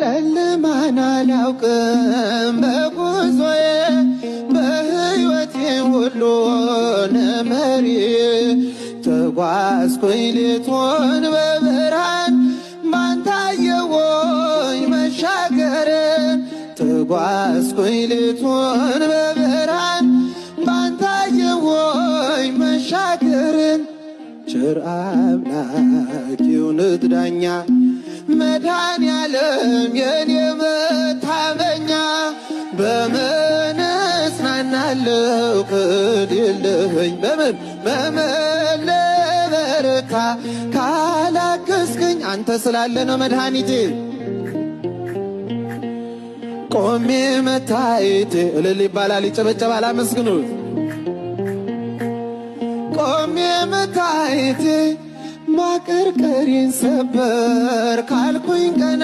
ጨለማን አላውቅም በጉዞዬ በሕይወቴ ሁሉን መሪ ተጓዝኩኝ ሌቱን በብርሃን ባንተ አየሁኝ መሻገርን ተጓዝኩኝ ሌቱን በብርሃን ባንተ አየሁኝ መሻገርን ቸር አምላክ የእውነት ዳኛ መድኃኔዓለም የኔ መታመኛ በምን እጽናናለሁ ከሌለኸኝ በምን ልበረታ ካላገዝከኝ አንተ ስላለ ነው መድኃኒቴ ቆሜ መታየቴ እልል ይባላል ይጨበጨባል አመስግኑት ቆሜ መታየቴ ማቀርቀሬን ሰበር ካልኩኝ ቀና